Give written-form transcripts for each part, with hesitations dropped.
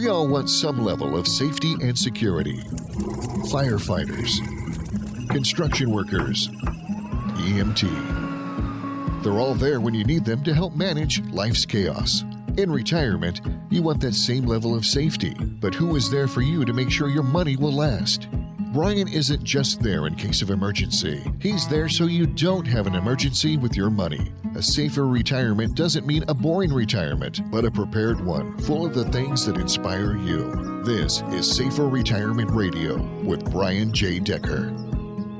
We all want some level of safety and security. Firefighters, construction workers, EMT. They're all there when you need them to help manage life's chaos. In retirement, you want that same level of safety, but who is there for you to make sure your money will last? Brian isn't just there in case of emergency. He's there so you don't have an emergency with your money. A safer retirement doesn't mean a boring retirement, but a prepared one, full of the things that inspire you. This is Safer Retirement Radio with Brian J. Decker.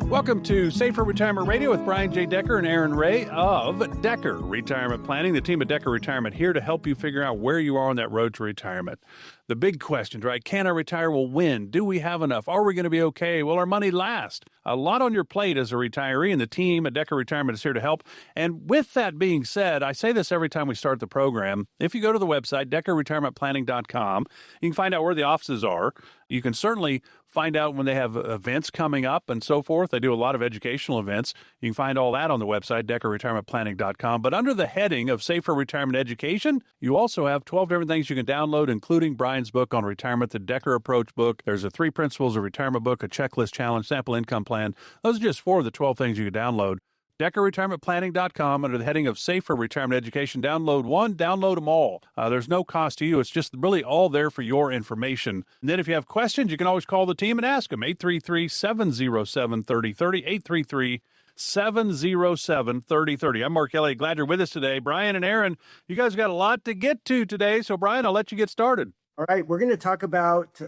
Welcome to Safer Retirement Radio with Brian J. Decker and Arrin Wray of Decker Retirement Planning, the team at Decker Retirement, here to help you figure out where you are on that road to retirement. The big questions, right? Can I retire? Well, when? Do we have enough? Are we going to be okay? Will our money last? A lot on your plate as a retiree, and the team at Decker Retirement is here to help. And with that being said, I say this every time we start the program. If you go to the website, deckerretirementplanning.com, you can find out where the offices are. You can certainly find out when they have events coming up and so forth. They do a lot of educational events. You can find all that on the website, deckerretirementplanning.com. But under the heading of Safer Retirement Education, you also have 12 different things you can download, including Brian's book on retirement, the Decker Approach book. There's a 3 Principles of Retirement book, a checklist challenge, sample income plan. Those are just 4 of the 12 things you can download. DeckerRetirementPlanning.com under the heading of Safer Retirement Education. Download one, download them all. There's no cost to you. It's just really all there for your information. And then if you have questions, you can always call the team and ask them. 833-707-3030, 833-707-3030. I'm Mark Elliott. Glad you're with us today. Brian and Arrin, you guys got a lot to get to today. So, Brian, I'll let you get started. All right, we're going to talk about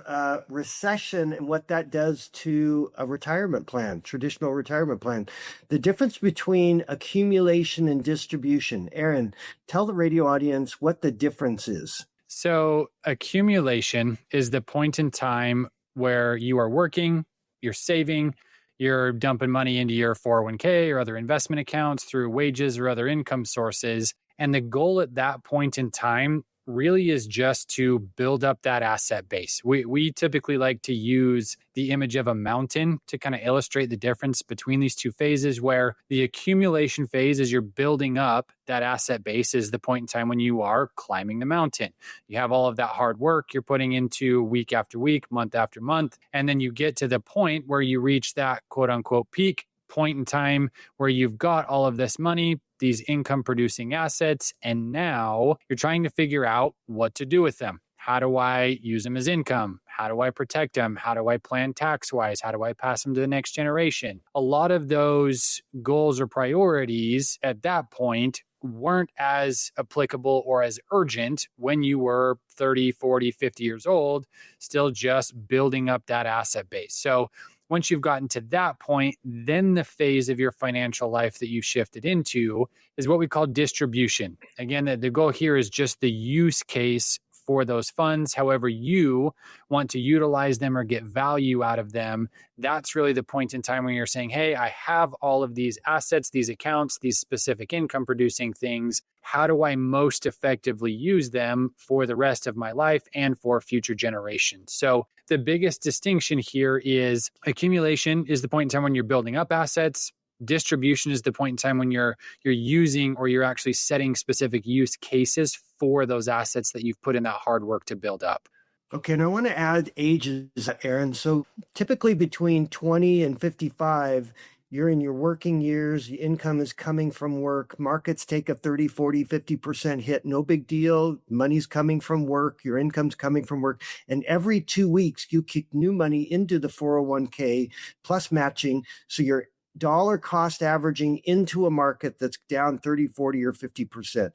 recession and what that does to a retirement plan, traditional retirement plan. The difference between accumulation and distribution. Arrin, tell the radio audience what the difference is. So accumulation is the point in time where you are working, you're saving, you're dumping money into your 401k or other investment accounts through wages or other income sources. And the goal at that point in time really is just to build up that asset base. We typically like to use the image of a mountain to kind of illustrate the difference between these two phases, where the accumulation phase is you're building up that asset base is the point in time when you are climbing the mountain. You have all of that hard work you're putting into week after week, month after month, and then you get to the point where you reach that quote unquote peak point in time where you've got all of this money, these income producing assets, and now you're trying to figure out what to do with them. How do I use them as income? How do I protect them? How do I plan tax wise? How do I pass them to the next generation? A lot of those goals or priorities at that point weren't as applicable or as urgent when you were 30, 40, 50 years old, still just building up that asset base. So once you've gotten to that point, then the phase of your financial life that you've shifted into is what we call distribution. Again, the goal here is just the use case for those funds. However you want to utilize them or get value out of them, that's really the point in time when you're saying, hey, I have all of these assets, these accounts, these specific income producing things. How do I most effectively use them for the rest of my life and for future generations? So the biggest distinction here is accumulation is the point in time when you're building up assets. Distribution is the point in time when you're using or you're actually setting specific use cases for those assets that you've put in that hard work to build up. Okay, and I want to add ages, Arrin. So typically between 20 and 55, you're in your working years, the income is coming from work, markets take a 30, 40, 50% hit, no big deal. Money's coming from work, your income's coming from work. And every 2 weeks, you kick new money into the 401k plus matching. So you're dollar cost averaging into a market that's down 30, 40, or 50%.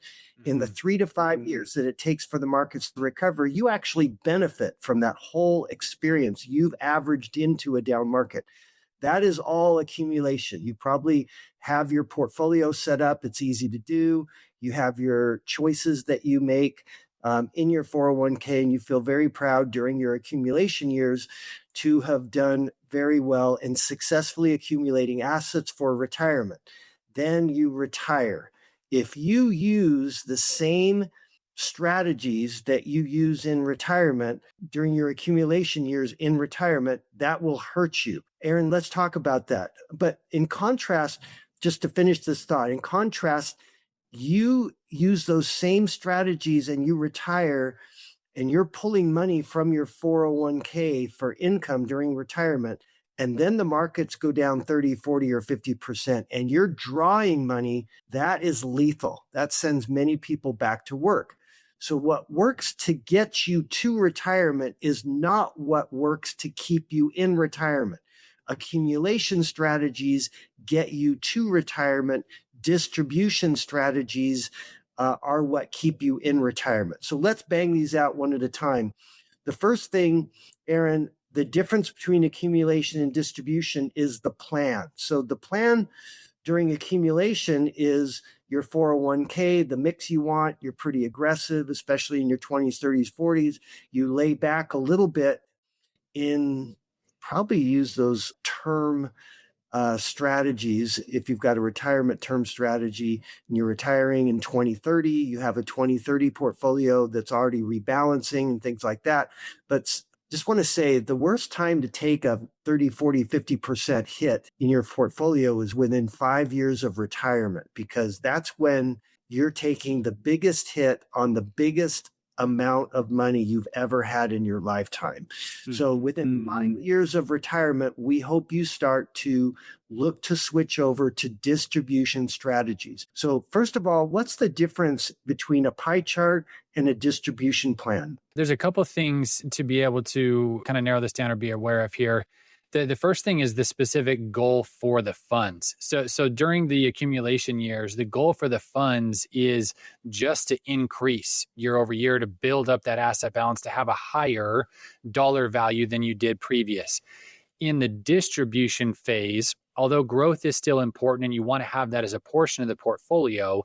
In the 3 to 5 years that it takes for the markets to recover, you actually benefit from that whole experience you've averaged into a down market. That is all accumulation. You probably have your portfolio set up. It's easy to do. You have your choices that you make in your 401k, and you feel very proud during your accumulation years to have done very well in successfully accumulating assets for retirement. Then you retire. If you use the same strategies that you use in retirement during your accumulation years in retirement, that will hurt you. Arrin, let's talk about that. But in contrast, just to finish this thought, in contrast, you use those same strategies and you retire and you're pulling money from your 401k for income during retirement, and then the markets go down 30, 40, or 50%, and you're drawing money, that is lethal. That sends many people back to work. So what works to get you to retirement is not what works to keep you in retirement. Accumulation strategies get you to retirement. Distribution strategies are what keep you in retirement. So let's bang these out one at a time. The first thing, Arrin, the difference between accumulation and distribution is the plan. So the plan during accumulation is your 401k, the mix you want. You're pretty aggressive, especially in your 20s, 30s, 40s. You lay back a little bit in probably use those term strategies. If you've got a retirement term strategy and you're retiring in 2030, you have a 2030 portfolio that's already rebalancing and things like that. But just want to say the worst time to take a 30, 40, 50% hit in your portfolio is within 5 years of retirement, because that's when you're taking the biggest hit on the biggest amount of money you've ever had in your lifetime. So within 5 years of retirement, we hope you start to look to switch over to distribution strategies. So first of all, what's the difference between a pie chart and a distribution plan? There's a couple of things to be able to kind of narrow this down or be aware of here. The first thing is the specific goal for the funds. So during the accumulation years, the goal for the funds is just to increase year over year, to build up that asset balance, to have a higher dollar value than you did previous. In the distribution phase, although growth is still important and you want to have that as a portion of the portfolio,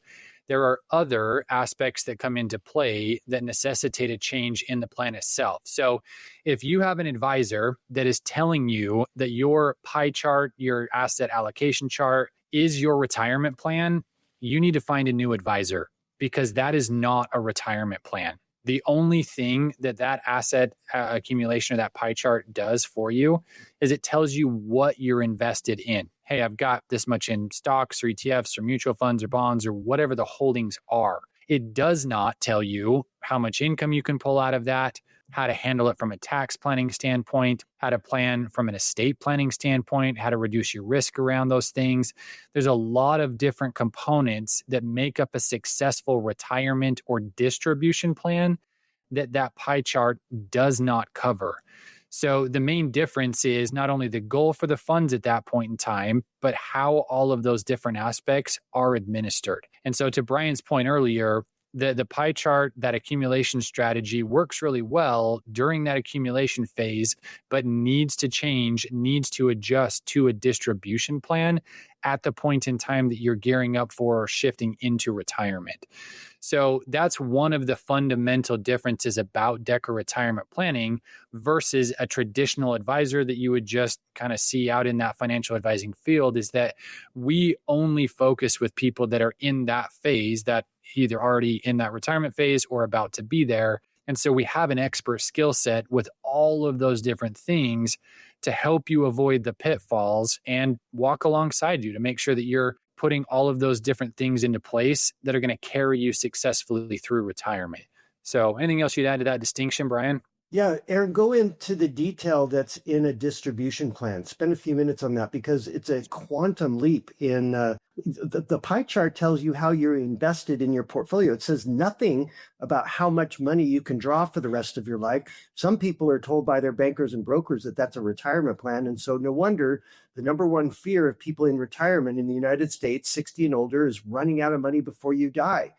there are other aspects that come into play that necessitate a change in the plan itself. So if you have an advisor that is telling you that your pie chart, your asset allocation chart is your retirement plan, you need to find a new advisor, because that is not a retirement plan. The only thing that asset accumulation or that pie chart does for you is it tells you what you're invested in. Hey, I've got this much in stocks or ETFs or mutual funds or bonds or whatever the holdings are. It does not tell you how much income you can pull out of that, how to handle it from a tax planning standpoint, how to plan from an estate planning standpoint, how to reduce your risk around those things. There's a lot of different components that make up a successful retirement or distribution plan that pie chart does not cover. So the main difference is not only the goal for the funds at that point in time, but how all of those different aspects are administered. And so to Brian's point earlier, the pie chart, that accumulation strategy works really well during that accumulation phase, but needs to change, needs to adjust to a distribution plan at the point in time that you're gearing up for shifting into retirement. So that's one of the fundamental differences about Decker retirement planning versus a traditional advisor that you would just kind of see out in that financial advising field, is that we only focus with people that are in that phase, that either already in that retirement phase or about to be there. And so we have an expert skill set with all of those different things to help you avoid the pitfalls and walk alongside you to make sure that you're putting all of those different things into place that are going to carry you successfully through retirement. So anything else you'd add to that distinction, Brian? Yeah, Arrin, go into the detail that's in a distribution plan. Spend a few minutes on that, because it's a quantum leap in the pie chart tells you how you're invested in your portfolio. It says nothing about how much money you can draw for the rest of your life. Some people are told by their bankers and brokers that that's a retirement plan. And so no wonder the number one fear of people in retirement in the United States, 60 and older, is running out of money before you die.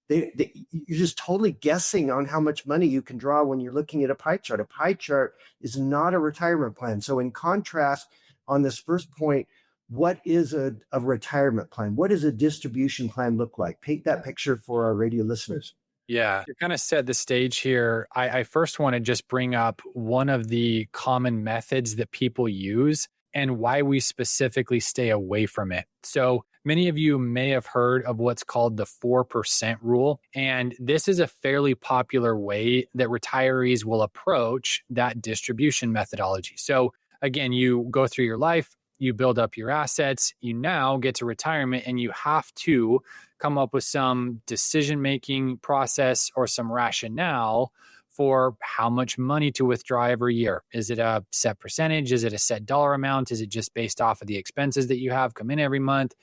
You're just totally guessing on how much money you can draw when you're looking at a pie chart. A pie chart is not a retirement plan. So in contrast, on this first point, what is a retirement plan? What does a distribution plan look like? Paint that picture for our radio listeners. Yeah, to kind of set the stage here, I first want to just bring up one of the common methods that people use and why we specifically stay away from it. So many of you may have heard of what's called the 4% rule. And this is a fairly popular way that retirees will approach that distribution methodology. So again, you go through your life, you build up your assets, you now get to retirement, and you have to come up with some decision-making process or some rationale for how much money to withdraw every year. Is it a set percentage? Is it a set dollar amount? Is it just based off of the expenses that you have come in every month?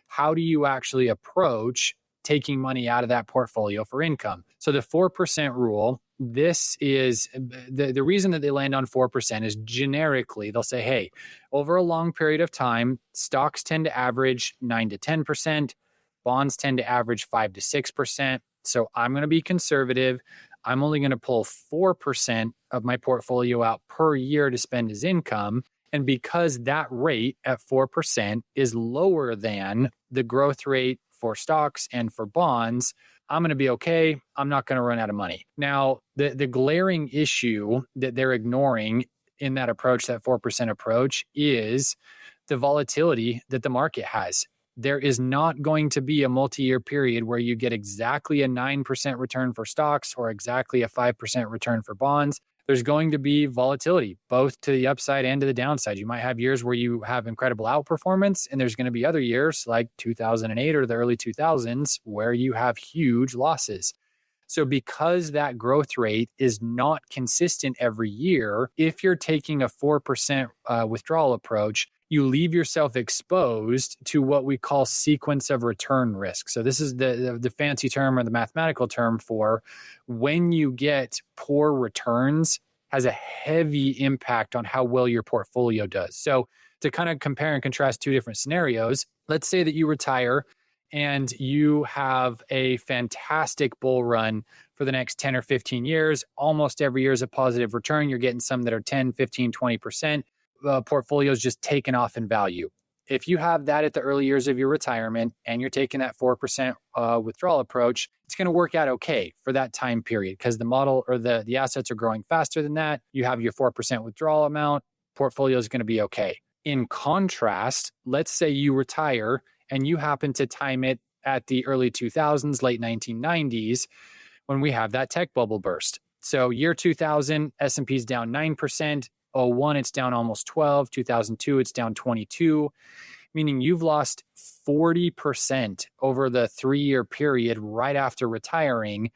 How do you actually approach taking money out of that portfolio for income? So the 4% rule, this is the reason that they land on 4% is generically, they'll say, hey, over a long period of time, stocks tend to average 9 to 10%, bonds tend to average 5 to 6%. So I'm going to be conservative. I'm only going to pull 4% of my portfolio out per year to spend as income. And because that rate at 4% is lower than the growth rate for stocks and for bonds, I'm going to be okay. I'm not going to run out of money. Now, the glaring issue that they're ignoring in that approach, that 4% approach, is the volatility that the market has. There is not going to be a multi-year period where you get exactly a 9% return for stocks or exactly a 5% return for bonds. There's going to be volatility, both to the upside and to the downside. You might have years where you have incredible outperformance, and there's going to be other years like 2008 or the early 2000s where you have huge losses. So because that growth rate is not consistent every year, if you're taking a 4% withdrawal approach, you leave yourself exposed to what we call sequence of return risk. So this is the fancy term or the mathematical term for when you get poor returns has a heavy impact on how well your portfolio does. So to kind of compare and contrast two different scenarios, let's say that you retire and you have a fantastic bull run for the next 10 or 15 years. Almost every year is a positive return. You're getting some that are 10, 15, 20%. Portfolio is just taken off in value. If you have that at the early years of your retirement and you're taking that 4% withdrawal approach, it's going to work out okay for that time period because the model or the assets are growing faster than that. You have your 4% withdrawal amount, portfolio is going to be okay. In contrast, let's say you retire and you happen to time it at the early 2000s, late 1990s, when we have that tech bubble burst. So year 2000, S&P's down 9%. 2001, it's down almost 12. 2002, it's down 22, meaning you've lost 40% over the 3-year period right after retiring,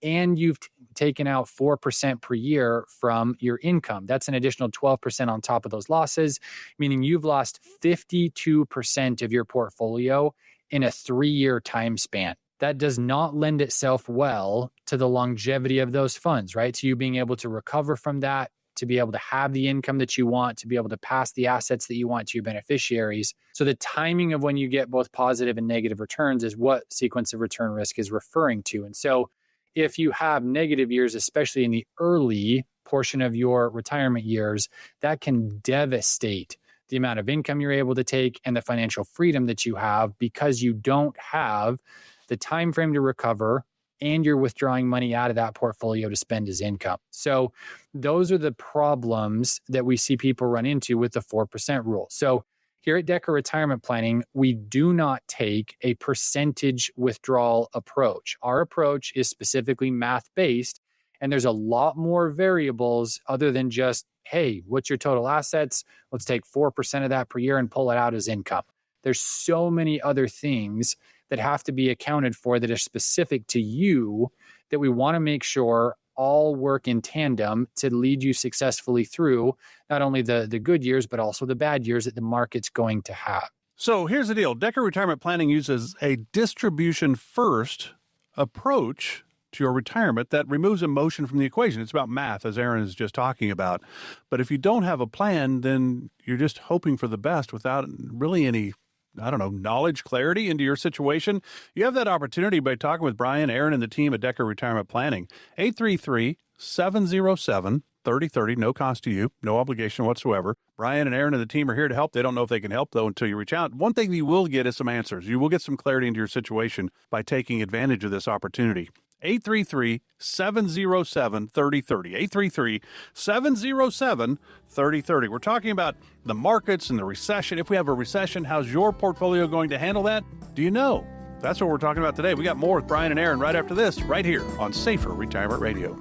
and you've taken out 4% per year from your income. That's an additional 12% on top of those losses, meaning you've lost 52% of your portfolio in a 3-year time span. That does not lend itself well to the longevity of those funds, right? So you being able to recover from that, to be able to have the income that you want, to be able to pass the assets that you want to your beneficiaries. So the timing of when you get both positive and negative returns is what sequence of return risk is referring to. And so if you have negative years, especially in the early portion of your retirement years, that can devastate the amount of income you're able to take and the financial freedom that you have because you don't have the time frame to recover and you're withdrawing money out of that portfolio to spend as income. So those are the problems that we see people run into with the 4% rule. So here at Decker Retirement Planning, we do not take a percentage withdrawal approach. Our approach is specifically math-based, and there's a lot more variables other than just, hey, what's your total assets? Let's take 4% of that per year and pull it out as income. There's so many other things that have to be accounted for that are specific to you that we want to make sure all work in tandem to lead you successfully through not only the good years, but also the bad years that the market's going to have. So here's the deal. Decker Retirement Planning uses a distribution-first approach to your retirement that removes emotion from the equation. It's about math, as Arrin is just talking about. But if you don't have a plan, then you're just hoping for the best without really any knowledge, clarity into your situation. You have that opportunity by talking with Brian, Arrin, and the team at Decker Retirement Planning. 833-707-3030, no cost to you, no obligation whatsoever. Brian and Arrin and the team are here to help. They don't know if they can help, though, until you reach out. One thing you will get is some answers. You will get some clarity into your situation by taking advantage of this opportunity. 833-707-3030. 833-707-3030. We're talking about the markets and the recession. If we have a recession, how's your portfolio going to handle that? Do you know? That's what we're talking about today. We got more with Brian and Arrin right after this, right here on Safer Retirement Radio.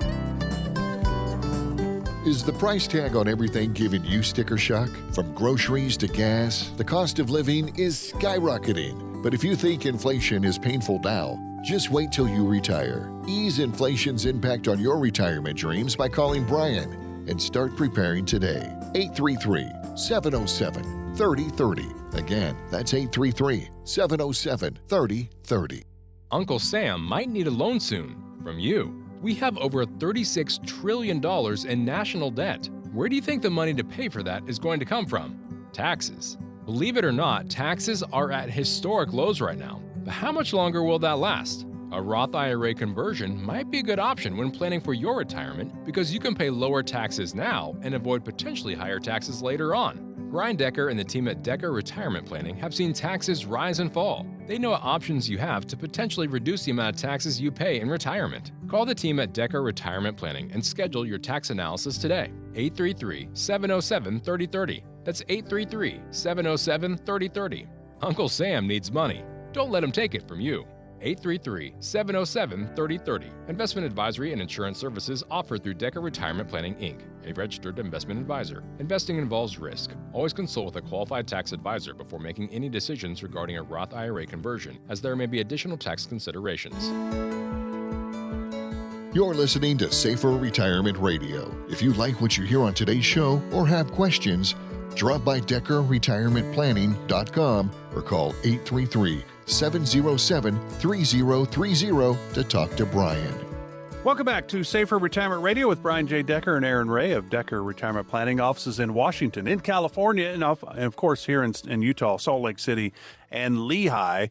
Is the price tag on everything giving you sticker shock? From groceries to gas, the cost of living is skyrocketing. But if you think inflation is painful now, Just wait till you retire. Ease inflation's impact on your retirement dreams by calling Brian and start preparing today. 833-707-3030. Again, that's 833-707-3030. Uncle Sam might need a loan soon. From you. We have over $36 trillion in national debt. Where do you think the money to pay for that is going to come from? Taxes. Believe it or not, taxes are at historic lows right now. But how much longer will that last? A Roth IRA conversion might be a good option when planning for your retirement because you can pay lower taxes now and avoid potentially higher taxes later on. Brian Decker and the team at Decker Retirement Planning have seen taxes rise and fall. They know what options you have to potentially reduce the amount of taxes you pay in retirement. Call the team at Decker Retirement Planning and schedule your tax analysis today. 833-707-3030. That's 833-707-3030. Uncle Sam needs money. Don't let him take it from you. 833-707-3030. Investment advisory and insurance services offered through Decker Retirement Planning, Inc., a registered investment advisor. Investing involves risk. Always consult with a qualified tax advisor before making any decisions regarding a Roth IRA conversion, as there may be additional tax considerations. You're listening to Safer Retirement Radio. If you like what you hear on today's show or have questions, drop by DeckerRetirementPlanning.com or call 833-707-3030 to talk to Brian. Welcome back to Safer Retirement Radio with Brian J. Decker and Arrin Wray of Decker Retirement Planning, offices in Washington, in California, and of course here in Utah, Salt Lake City, and Lehigh.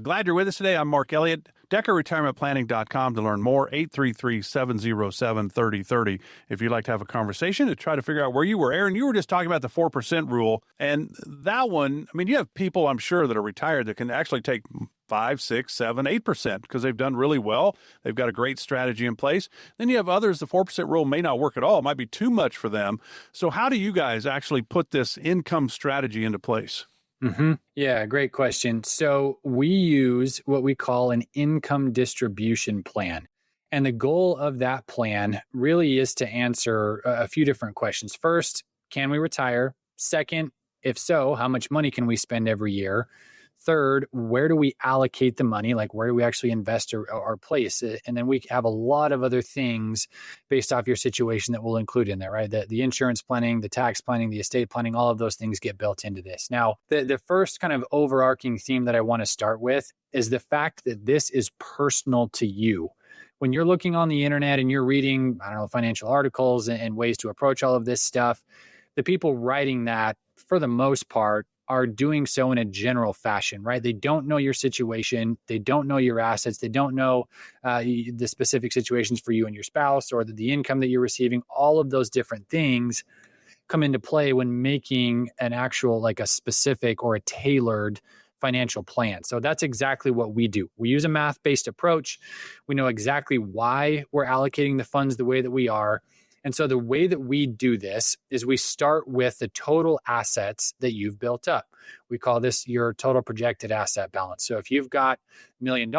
Glad you're with us today. I'm Mark Elliott. DeckerRetirementPlanning.com to learn more. 833-707-3030 if you'd like to have a conversation to try to figure out where you were. Aaron, you were just talking about the 4% rule, and that one, I mean, you have people, I'm sure, that are retired that can actually take 5, 6, 7, 8% because they've done really well. They've got a great strategy in place. Then you have others, the 4% rule may not work at all. It might be too much for them. So how do you guys actually put this income strategy into place? Yeah, great question. So we use what we call an income distribution plan. And the goal of that plan really is to answer a few different questions. First, can we retire? Second, if so, how much money can we spend every year? Third, where do we allocate the money? Like, where do we actually invest or place it? And then we have a lot of other things based off your situation that we'll include in there, right? The insurance planning, the tax planning, the estate planning, all of those things get built into this. Now, the first kind of overarching theme that I want to start with is the fact that this is personal to you. When you're looking on the internet and you're reading, financial articles and ways to approach all of this stuff, the people writing that, for the most part, are doing so in a general fashion, right? They don't know your situation. They don't know your assets. They don't know the specific situations for you and your spouse or the income that you're receiving. All of those different things come into play when making an actual, like a specific or a tailored financial plan. So that's exactly what we do. We use a math-based approach. We know exactly why we're allocating the funds the way that we are. And so the way that we do this is we start with the total assets that you've built up. We call this your total projected asset balance. So if you've got $1 million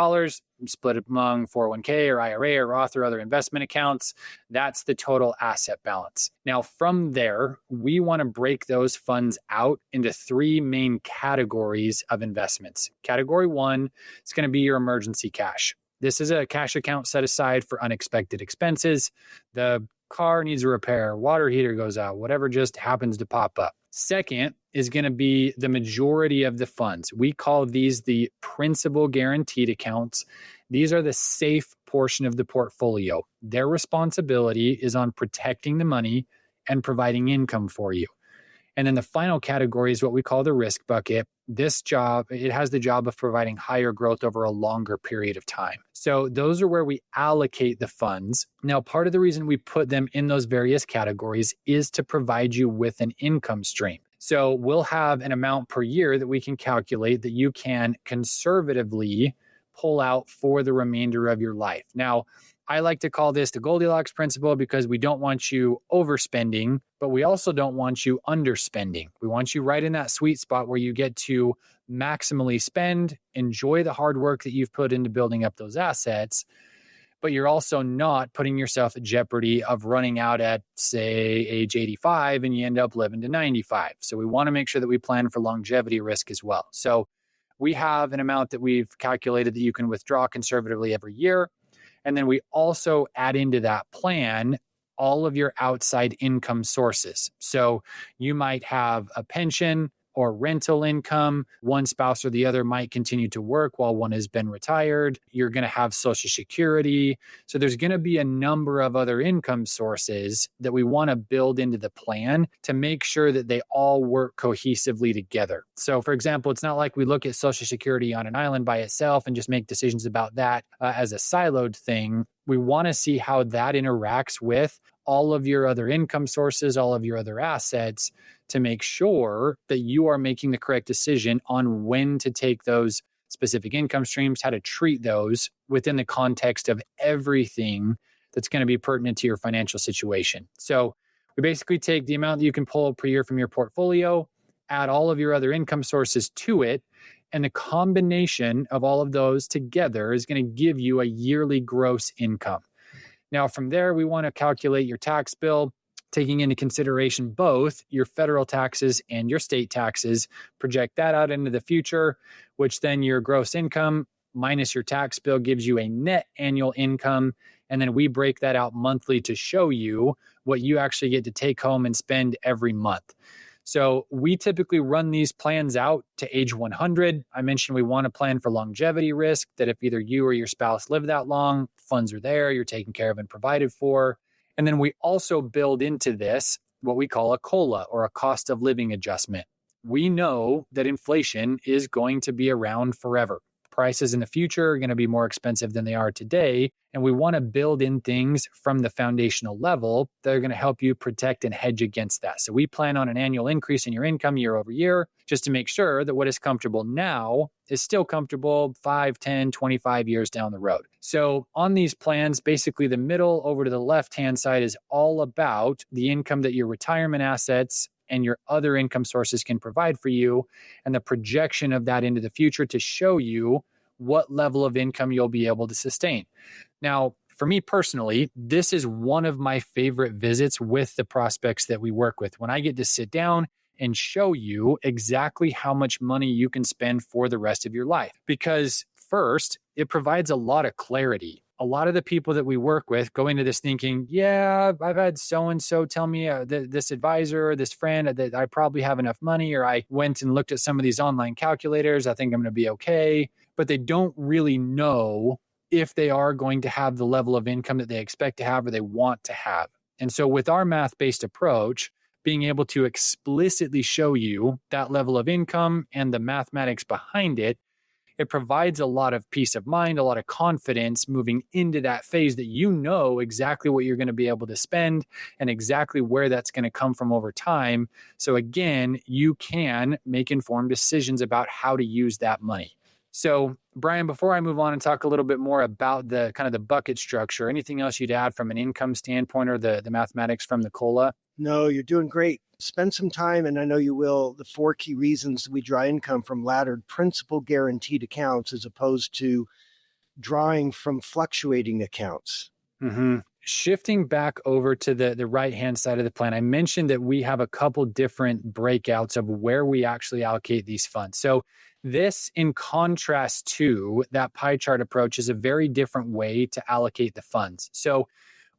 split among 401k or IRA or Roth or other investment accounts, that's the total asset balance. Now, from there, we want to break those funds out into 3 main categories of investments. Category 1 is going to be your emergency cash. This is a cash account set aside for unexpected expenses. The car needs a repair, water heater goes out, whatever just happens to pop up. Second is going to be the majority of the funds. We call these the principal guaranteed accounts. These are the safe portion of the portfolio. Their responsibility is on protecting the money and providing income for you. And then the final category is what we call the risk bucket. It has the job of providing higher growth over a longer period of time. So those are where we allocate the funds. Now, part of the reason we put them in those various categories is to provide you with an income stream. So we'll have an amount per year that we can calculate that you can conservatively pull out for the remainder of your life. Now, I like to call this the Goldilocks principle because we don't want you overspending, but we also don't want you underspending. We want you right in that sweet spot where you get to maximally spend, enjoy the hard work that you've put into building up those assets, but you're also not putting yourself at jeopardy of running out at, say, age 85 and you end up living to 95. So we want to make sure that we plan for longevity risk as well. So we have an amount that we've calculated that you can withdraw conservatively every year. And then we also add into that plan all of your outside income sources. So you might have a pension or rental income. One spouse or the other might continue to work while one has been retired. You're going to have Social Security. So there's going to be a number of other income sources that we want to build into the plan to make sure that they all work cohesively together. So for example, it's not like we look at Social Security on an island by itself and just make decisions about that as a siloed thing. We want to see how that interacts with all of your other income sources, all of your other assets, to make sure that you are making the correct decision on when to take those specific income streams, how to treat those within the context of everything that's going to be pertinent to your financial situation. So we basically take the amount that you can pull per year from your portfolio, add all of your other income sources to it, and the combination of all of those together is going to give you a yearly gross income. Now, from there, we want to calculate your tax bill, taking into consideration both your federal taxes and your state taxes, project that out into the future, which then your gross income minus your tax bill gives you a net annual income. And then we break that out monthly to show you what you actually get to take home and spend every month. So we typically run these plans out to age 100. I mentioned we want to plan for longevity risk, that if either you or your spouse live that long, funds are there, you're taken care of and provided for. And then we also build into this what we call a COLA, or a cost of living adjustment. We know that inflation is going to be around forever. Prices in the future are going to be more expensive than they are today. And we want to build in things from the foundational level that are going to help you protect and hedge against that. So we plan on an annual increase in your income year over year, just to make sure that what is comfortable now is still comfortable 5, 10, 25 years down the road. So on these plans, basically the middle over to the left-hand side is all about the income that your retirement assets and your other income sources can provide for you, and the projection of that into the future to show you what level of income you'll be able to sustain. Now, for me personally, this is one of my favorite visits with the prospects that we work with, when I get to sit down and show you exactly how much money you can spend for the rest of your life. Because first, it provides a lot of clarity. A lot of the people that we work with go into this thinking, yeah, I've had so-and-so tell me, this advisor or this friend, that I probably have enough money, or I went and looked at some of these online calculators, I think I'm going to be okay. But they don't really know if they are going to have the level of income that they expect to have or they want to have. And so with our math-based approach, being able to explicitly show you that level of income and the mathematics behind it, it provides a lot of peace of mind, a lot of confidence moving into that phase, that you know exactly what you're going to be able to spend and exactly where that's going to come from over time. So again, you can make informed decisions about how to use that money. So Brian, before I move on and talk a little bit more about the kind of the bucket structure, anything else you'd add from an income standpoint, or the mathematics from the COLA? No, you're doing great. Spend some time, and I know you will, the 4 key reasons we draw income from laddered principal guaranteed accounts as opposed to drawing from fluctuating accounts. Mm-hmm. Shifting back over to the right-hand side of the plan, I mentioned that we have a couple different breakouts of where we actually allocate these funds. So this, in contrast to that pie chart approach, is a very different way to allocate the funds. So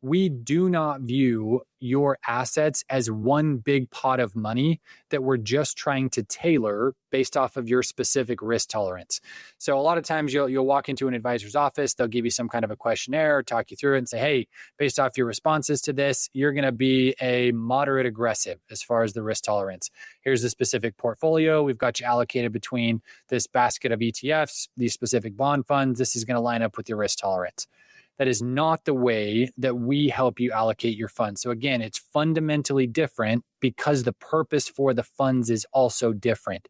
we do not view your assets as one big pot of money that we're just trying to tailor based off of your specific risk tolerance. So a lot of times you'll walk into an advisor's office, they'll give you some kind of a questionnaire, talk you through it and say, hey, based off your responses to this, you're going to be a moderate aggressive as far as the risk tolerance. Here's the specific portfolio. We've got you allocated between this basket of ETFs, these specific bond funds. This is going to line up with your risk tolerance. That is not the way that we help you allocate your funds. So again, it's fundamentally different because the purpose for the funds is also different.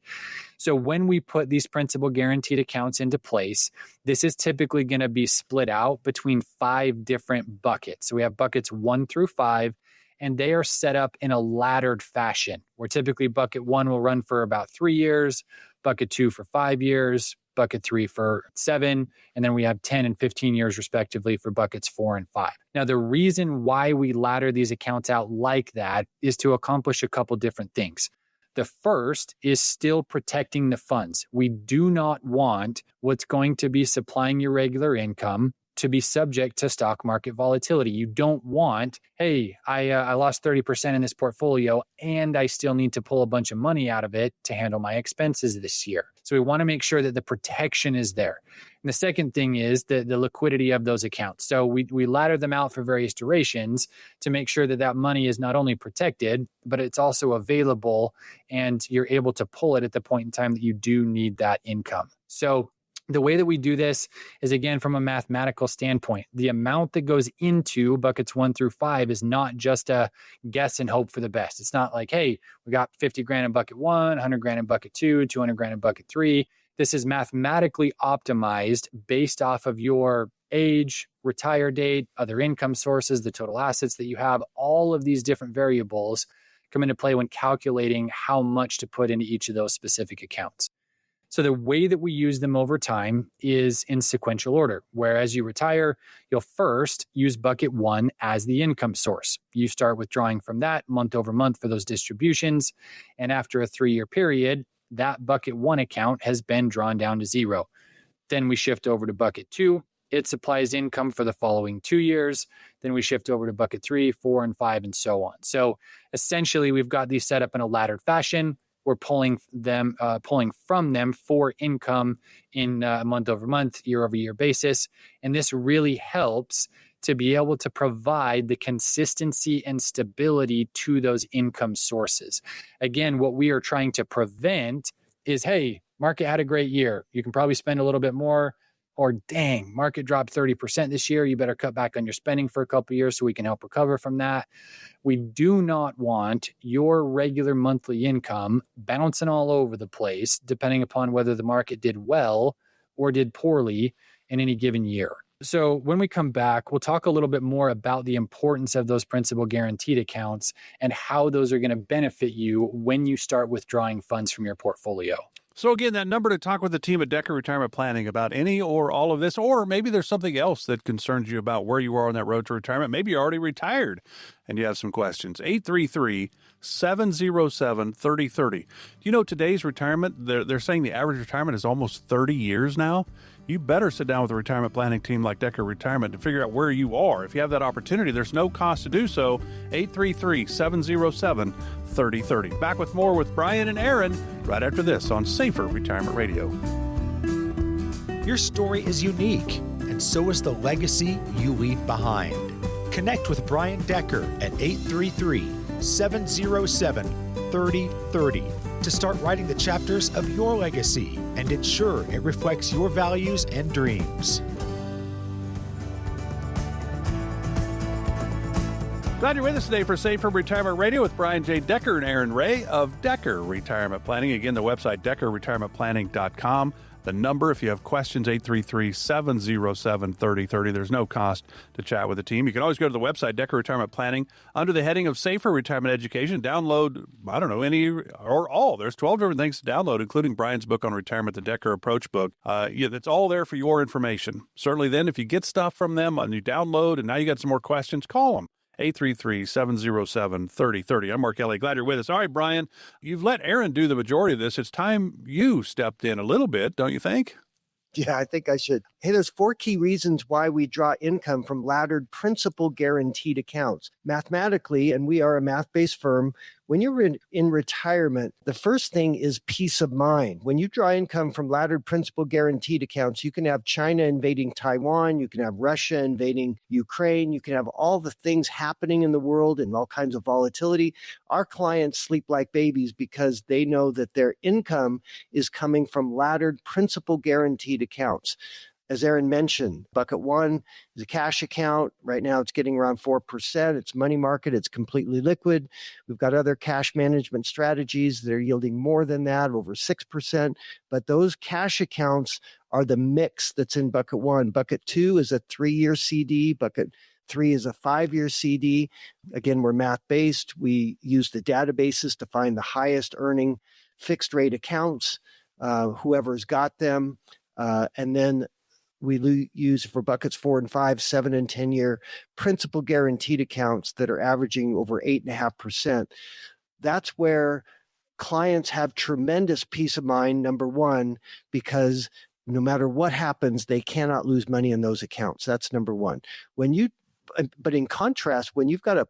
So when we put these principal guaranteed accounts into place, this is typically going to be split out between 5 different buckets. So we have buckets 1 through 5, and they are set up in a laddered fashion, where typically bucket 1 will run for about 3 years, bucket 2 for 5 years, bucket 3 for 7, and then we have 10 and 15 years respectively for buckets 4 and 5. Now, the reason why we ladder these accounts out like that is to accomplish a couple different things. The first is still protecting the funds. We do not want what's going to be supplying your regular income to be subject to stock market volatility. You don't want, hey, I lost 30% in this portfolio and I still need to pull a bunch of money out of it to handle my expenses this year. So we want to make sure that the protection is there. And the second thing is the liquidity of those accounts. So we ladder them out for various durations to make sure that that money is not only protected, but it's also available and you're able to pull it at the point in time that you do need that income. So the way that we do this is, again, from a mathematical standpoint. The amount that goes into buckets 1 through 5 is not just a guess and hope for the best. It's not like, hey, we got 50 grand in bucket 1, 100 grand in bucket 2, 200 grand in bucket 3. This is mathematically optimized based off of your age, retire date, other income sources, the total assets that you have. All of these different variables come into play when calculating how much to put into each of those specific accounts. So the way that we use them over time is in sequential order, where as you retire, you'll first use bucket 1 as the income source. You start withdrawing from that month over month for those distributions. And after a 3-year period, that bucket 1 account has been drawn down to 0. Then we shift over to bucket 2. It supplies income for the following 2 years. Then we shift over to bucket 3, 4, and 5, and so on. So essentially, we've got these set up in a laddered fashion. We're pulling from them for income in a month over month, year over year basis. And this really helps to be able to provide the consistency and stability to those income sources. Again, what we are trying to prevent is, hey, market had a great year. You can probably spend a little bit more. Or dang, market dropped 30% this year. You better cut back on your spending for a couple of years so we can help recover from that. We do not want your regular monthly income bouncing all over the place, depending upon whether the market did well or did poorly in any given year. So when we come back, we'll talk a little bit more about the importance of those principal guaranteed accounts and how those are going to benefit you when you start withdrawing funds from your portfolio. So again, that number to talk with the team at Decker Retirement Planning about any or all of this, or maybe there's something else that concerns you about where you are on that road to retirement. Maybe you're already retired and you have some questions. 833-707-3030. You know, today's retirement, they're saying the average retirement is almost 30 years now. You better sit down with a retirement planning team like Decker Retirement to figure out where you are. If you have that opportunity, there's no cost to do so. 833-707-3030. Back with more with Brian and Arrin right after this on Safer Retirement Radio. Your story is unique, and so is the legacy you leave behind. Connect with Brian Decker at 833-707-3030 to start writing the chapters of your legacy and ensure it reflects your values and dreams. Glad you're with us today for Safer Retirement Radio with Brian J. Decker and Arrin Wray of Decker Retirement Planning. Again, the website, deckerretirementplanning.com. The number, if you have questions, 833-707-3030. There's no cost to chat with the team. You can always go to the website, Decker Retirement Planning, under the heading of Safer Retirement Education. Download, I don't know, any or all. There's 12 different things to download, including Brian's book on retirement, the Decker Approach book. That's all there for your information. Certainly then, if you get stuff from them and you download and now you got some more questions, call them. 833-707-3030. I'm Mark Elliott. Glad you're with us. All right, Brian, you've let Arrin do the majority of this. It's time you stepped in a little bit, don't you think? Yeah, I think I should. Hey, there's 4 key reasons why we draw income from laddered principal guaranteed accounts. Mathematically, and we are a math-based firm, when you're in retirement, the first thing is peace of mind. When you draw income from laddered principal guaranteed accounts, you can have China invading Taiwan, you can have Russia invading Ukraine, you can have all the things happening in the world and all kinds of volatility. Our clients sleep like babies because they know that their income is coming from laddered principal guaranteed accounts. As Arrin mentioned, bucket 1 is a cash account. Right now it's getting around 4%. It's money market. It's completely liquid. We've got other cash management strategies that are yielding more than that, over 6%. But those cash accounts are the mix that's in bucket 1. Bucket 2 is a 3-year CD. Bucket 3 is a 5-year CD. Again, we're math-based. We use the databases to find the highest earning fixed rate accounts, whoever's got them. And then we use for buckets 4 and 5, 7 and 10-year principal guaranteed accounts that are averaging over 8.5%. That's where clients have tremendous peace of mind, number one, because no matter what happens, they cannot lose money in those accounts. That's number one. But in contrast, when you've got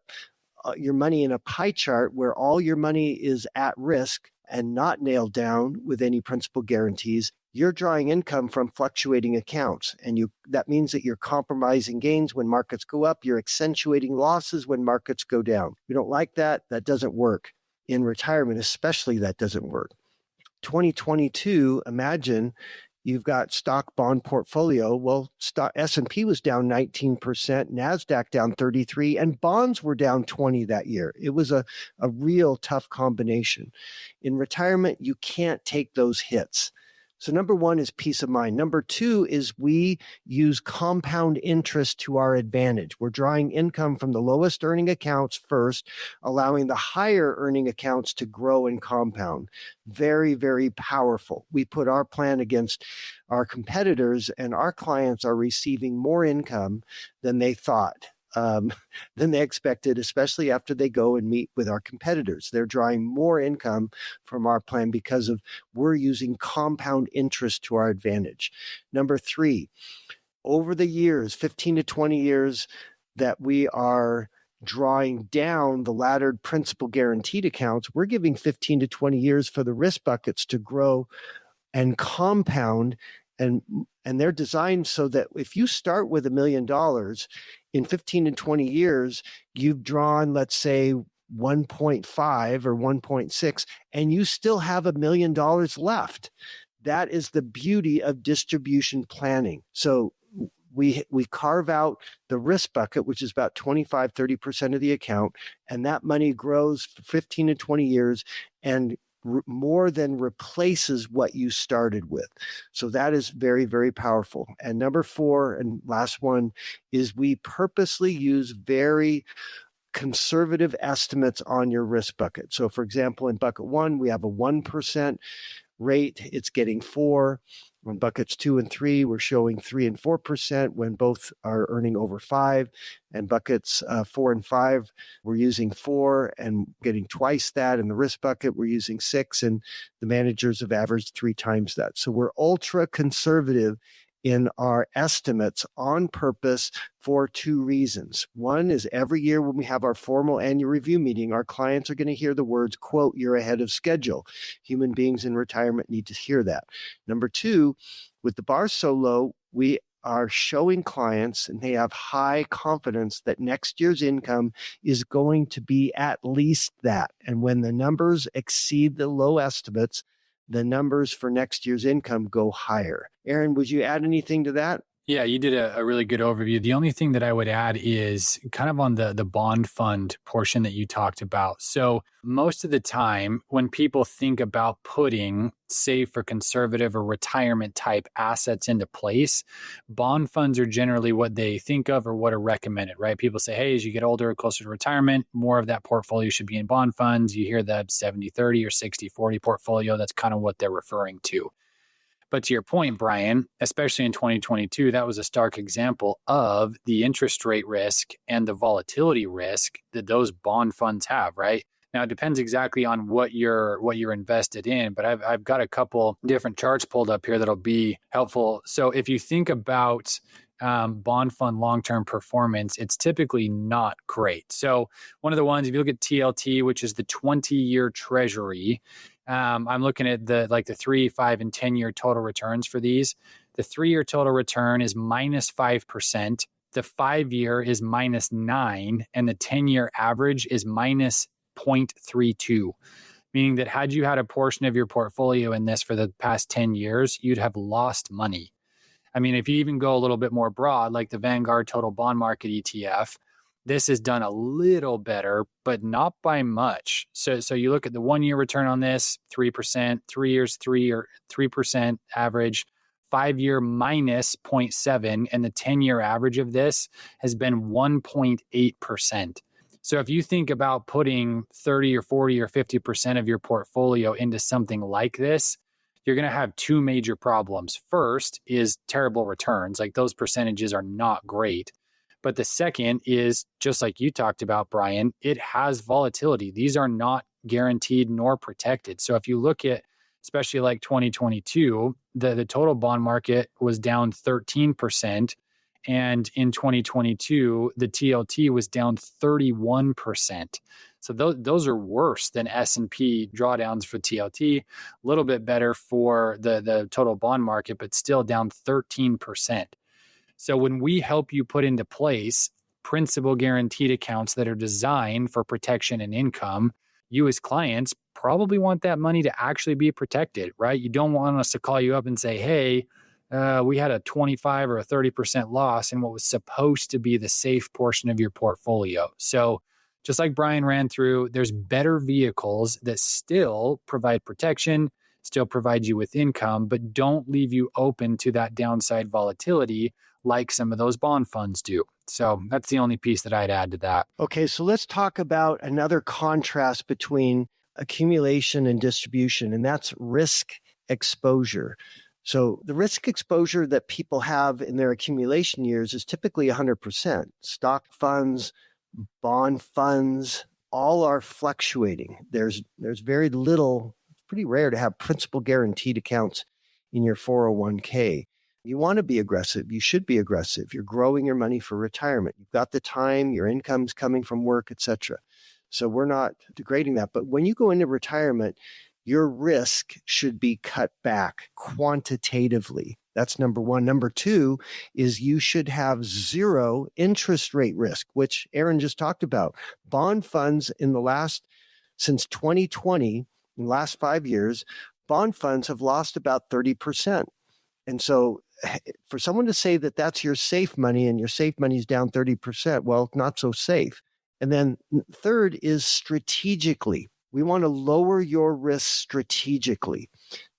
your money in a pie chart where all your money is at risk and not nailed down with any principal guarantees, you're drawing income from fluctuating accounts. And that means that you're compromising gains when markets go up. You're accentuating losses when markets go down. We don't like that. That doesn't work. In retirement, especially, that doesn't work. 2022, imagine you've got stock bond portfolio. Well, S&P was down 19%, NASDAQ down 33%, and bonds were down 20% that year. It was a real tough combination. In retirement, you can't take those hits. So number one is peace of mind. Number two is we use compound interest to our advantage. We're drawing income from the lowest earning accounts first, allowing the higher earning accounts to grow and compound. Very, very powerful. We put our plan against our competitors, and our clients are receiving more income than they thought. Than they expected, especially after they go and meet with our competitors. They're drawing more income from our plan because we're using compound interest to our advantage. Number three, over the years, 15 to 20 years that we are drawing down the laddered principal guaranteed accounts, we're giving 15 to 20 years for the risk buckets to grow and compound. And they're designed so that if you start with $1 million, in 15 and 20 years, you've drawn, let's say, 1.5 or 1.6, and you still have $1 million left. That is the beauty of distribution planning. So we carve out the risk bucket, which is about 25, 30% of the account, and that money grows for 15 to 20 years and more than replaces what you started with. So that is very, very powerful. And number four, and last one, is we purposely use very conservative estimates on your risk bucket. So for example, in bucket one, we have a 1% rate. It's getting 4. On buckets 2 and 3, we're showing 3 and 4% when both are earning over 5. And buckets 4 and 5, we're using 4 and getting twice that. In the risk bucket, we're using 6, and the managers have averaged 3 times that. So we're ultra conservative in our estimates on purpose for 2 reasons. One is every year when we have our formal annual review meeting, our clients are going to hear the words, quote, "You're ahead of schedule." Human beings in retirement need to hear that. Number 2, with the bar so low, we are showing clients, and they have high confidence that next year's income is going to be at least that. And when the numbers exceed the low estimates, the numbers for next year's income go higher. Aaron, would you add anything to that? Yeah, you did a really good overview. The only thing that I would add is kind of on the bond fund portion that you talked about. So most of the time when people think about putting safe or conservative or retirement type assets into place, bond funds are generally what they think of or what are recommended, right? People say, hey, as you get older, closer to retirement, more of that portfolio should be in bond funds. You hear that 70-30 or 60-40 portfolio. That's kind of what they're referring to. But to your point, Brian, especially in 2022, that was a stark example of the interest rate risk and the volatility risk that those bond funds have, right? Now, it depends exactly on what you're invested in, but I've got a couple different charts pulled up here that'll be helpful. So if you think about bond fund long-term performance, it's typically not great. So one of the ones, if you look at TLT, which is the 20-year treasury, I'm looking at the 3, 5, and 10-year total returns for these. The 3-year total return is minus 5%. The 5-year is minus 9%, and the 10-year average is minus 0.32. Meaning that had you had a portion of your portfolio in this for the past 10 years, you'd have lost money. I mean, if you even go a little bit more broad, like the Vanguard Total Bond Market ETF, this is done a little better, but not by much. So you look at the 1-year return on this, 3%, 3 years, 3% average, 5-year minus 0.7, and the 10-year average of this has been 1.8%. So if you think about putting 30 or 40 or 50% of your portfolio into something like this, you're going to have 2 major problems. First is terrible returns. Like those percentages are not great. But the second is, just like you talked about, Brian, it has volatility. These are not guaranteed nor protected. So if you look at, especially like 2022, the total bond market was down 13%. And in 2022, the TLT was down 31%. So those are worse than S&P drawdowns for TLT, a little bit better for the total bond market, but still down 13%. So when we help you put into place principal guaranteed accounts that are designed for protection and income, you as clients probably want that money to actually be protected, right? You don't want us to call you up and say, hey, we had a 25 or a 30% loss in what was supposed to be the safe portion of your portfolio. So just like Brian ran through, there's better vehicles that still provide protection, still provide you with income, but don't leave you open to that downside volatility like some of those bond funds do. So that's the only piece that I'd add to that. Okay, so let's talk about another contrast between accumulation and distribution, and that's risk exposure. So the risk exposure that people have in their accumulation years is typically 100%. Stock funds, bond funds, all are fluctuating. There's very little, it's pretty rare to have principal guaranteed accounts in your 401k. You want to be aggressive. You should be aggressive. You're growing your money for retirement. You've got the time, your income's coming from work, etc. So we're not degrading that. But when you go into retirement, your risk should be cut back quantitatively. That's number one. Number two is you should have zero interest rate risk, which Arrin just talked about. Bond funds since 2020, in the last 5 years, bond funds have lost about 30%. And so for someone to say that that's your safe money and your safe money is down 30%, well, not so safe. And then third is strategically. We want to lower your risk strategically.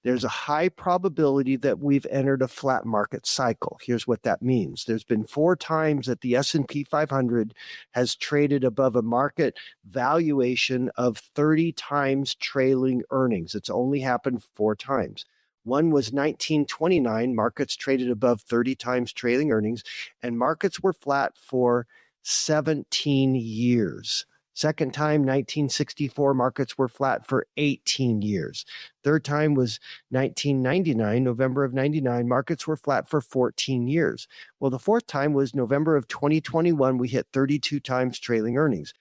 There's a high probability that we've entered a flat market cycle. Here's what that means. There's been 4 times that the S&P 500 has traded above a market valuation of 30 times trailing earnings. It's only happened 4 times. One was 1929, markets traded above 30 times trailing earnings, and markets were flat for 17 years. Second time, 1964, markets were flat for 18 years. Third time was 1999, November of 99, markets were flat for 14 years. Well, the fourth time was November of 2021, we hit 32 times trailing earnings.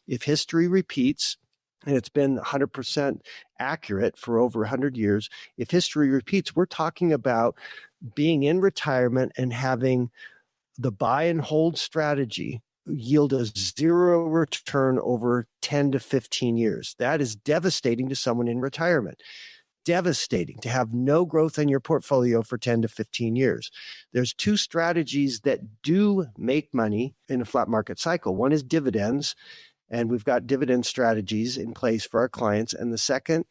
If history repeats, and it's been 100% accurate for over 100 years, if history repeats, we're talking about being in retirement and having the buy and hold strategy yield a zero return over 10 to 15 years. That is devastating to someone in retirement. Devastating to have no growth in your portfolio for 10 to 15 years. There's 2 strategies that do make money in a flat market cycle. One is dividends, and we've got dividend strategies in place for our clients. And the second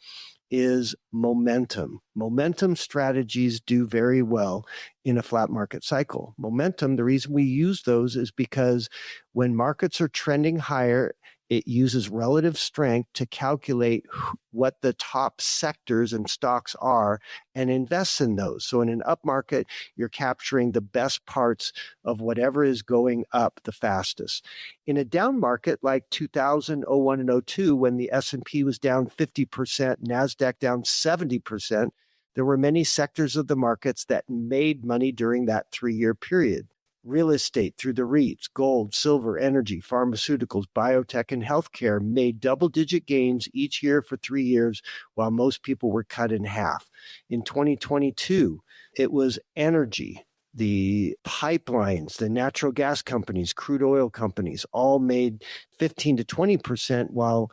is momentum. Momentum strategies do very well in a flat market cycle. Momentum, the reason we use those is because when markets are trending higher, it uses relative strength to calculate what the top sectors and stocks are and invests in those. So in an up market, you're capturing the best parts of whatever is going up the fastest. In a down market like 2000, 01, and 02, when the S&P was down 50%, NASDAQ down 70%, there were many sectors of the markets that made money during that 3-year period. Real estate through the REITs, gold, silver, energy, pharmaceuticals, biotech, and healthcare made double-digit gains each year for 3 years, while most people were cut in half. In 2022, it was energy, the pipelines, the natural gas companies, crude oil companies, all made 15 to 20%, while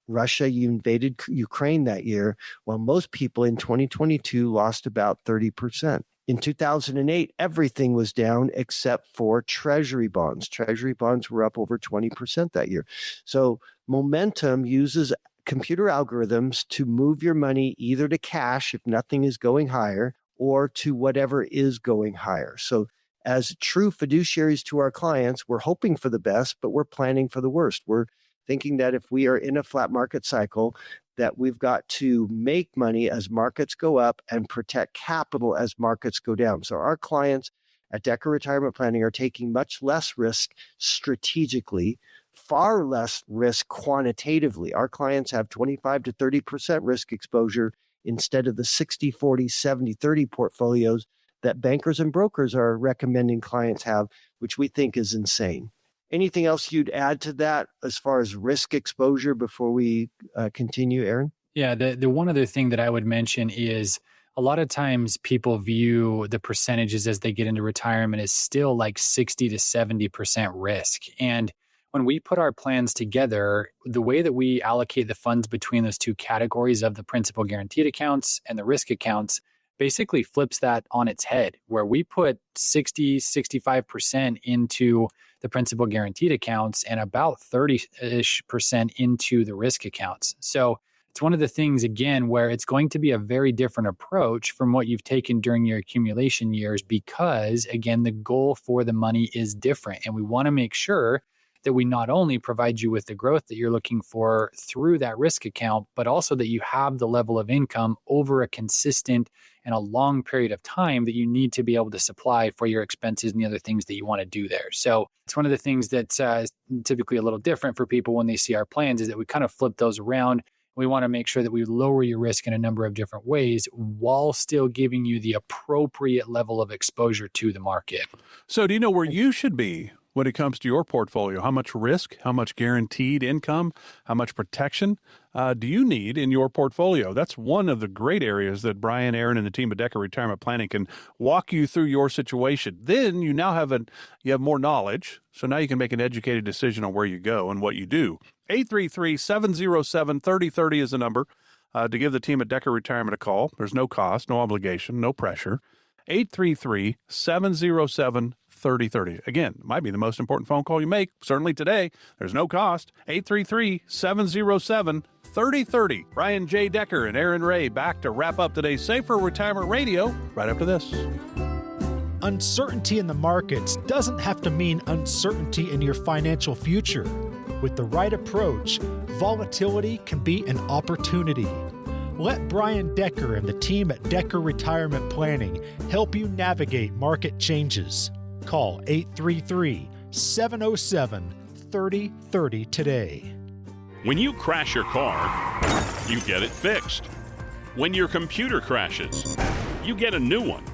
Russia invaded Ukraine that year, while most people in 2022 lost about 30%. In 2008, everything was down except for treasury bonds. Treasury bonds were up over 20% that year. So momentum uses computer algorithms to move your money either to cash if nothing is going higher or to whatever is going higher. So as true fiduciaries to our clients, we're hoping for the best, but we're planning for the worst. We're thinking that if we are in a flat market cycle, that we've got to make money as markets go up and protect capital as markets go down. So our clients at Decker Retirement Planning are taking much less risk strategically far less risk quantitatively. Our clients have 25 to 30% risk exposure instead of the 60, 40, 70, 30 portfolios that bankers and brokers are recommending clients have, which we think is insane. Anything else you'd add to that as far as risk exposure before we continue, Arrin? Yeah, the one other thing that I would mention is a lot of times people view the percentages as they get into retirement as still like 60 to 70% risk. And when we put our plans together, the way that we allocate the funds between those two categories of the principal guaranteed accounts and the risk accounts basically flips that on its head, where we put 60, 65% into the principal guaranteed accounts and about 30-ish% into the risk accounts. So it's one of the things, again, where it's going to be a very different approach from what you've taken during your accumulation years because, again, the goal for the money is different. And we want to make sure that we not only provide you with the growth that you're looking for through that risk account, but also that you have the level of income over a consistent and a long period of time that you need to be able to supply for your expenses and the other things that you want to do there. So it's one of the things that's typically a little different for people when they see our plans is that we kind of flip those around. We want to make sure that we lower your risk in a number of different ways while still giving you the appropriate level of exposure to the market. So do you know where you should be when it comes to your portfolio? How much risk, how much guaranteed income, how much protection do you need in your portfolio? That's one of the great areas that Brian, Arrin, and the team at Decker Retirement Planning can walk you through your situation. Then you now have more knowledge, so now you can make an educated decision on where you go and what you do. 833-707-3030 is the number to give the team at Decker Retirement a call. There's no cost, no obligation, no pressure. 833-707-3030. Again, might be the most important phone call you make, certainly today. There's no cost. 833-707-3030. Brian J. Decker and Arrin Wray back to wrap up today's Safer Retirement Radio right after this. Uncertainty in the markets doesn't have to mean uncertainty in your financial future. With the right approach, volatility can be an opportunity. Let Brian Decker and the team at Decker Retirement Planning help you navigate market changes. Call 833-707-3030 today. When you crash your car, you get it fixed. When your computer crashes, you get a new one.